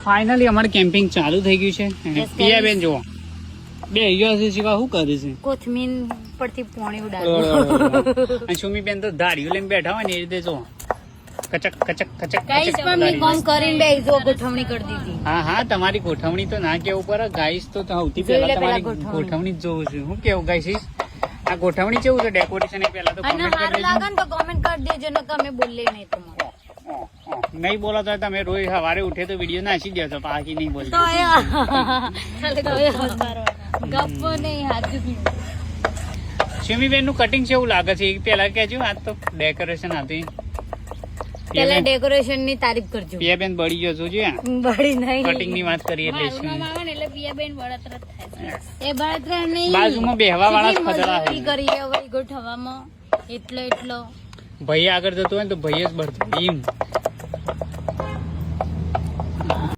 Finally અમારે camping ચાલુ થઈ ગયું છે. પિયા બેન જુઓ બે અહીંયા શિવા શું કરે છે? કોથમીર પરથી પાણી ઉડાડ્યું. અને સુમી બેન તો ધાડીઓ લઈને બેઠા હોય ને એ રીતે જો કચક કચક કચક ગાઈસ પણ મેં કામ કરીને બેસી જો ગોઠવણી કરી દીધી. હા હા તમારી ગોઠવણી તો ના કેવું પડે ગાઈસ તો સૌથી જોઈ પહેલા લે પેલા તમારી ગોઠવણી. ગોઠવણી જ જોવું છું. શું કેવું ગાઈસ? આ ગોઠવણી કેવું છે ડેકોરેશન એ પહેલા તો અને કમેન્ટ હાર કરી લાગે ને તો કમેન્ટ કરી દેજો ને અમે બોલે નહીં તમારે. દેજો. નહીં બોલો તો તમે રોજ સવારે ઉઠે તો વિડીયો નાખી દો તો બાકી નહીં બોલજો. ગપ્પો નહીં હાથ. સુમી બેન નું કટિંગ કેવું લાગે છે એ પહેલા કહેજો. આજ તો ડેકોરેશન હતી. પેલા ડેકોરેશન ની તારીફ કરજો. પિયા બેન બળી ગયો છો જો બળી નહીં. કટિંગ ની વાત કરીએ એટલે એટલે પિયાબેન બળતરા થાય. એ બળતરા નહીં. બાજુમાં બેહવા વાળા જ ખતરા મજૂરી કરીએ હવે ગોઠવવામાં એટલો ભાઈ આગળ જતો હોય ને તો ભાઈ જ બળતો એમ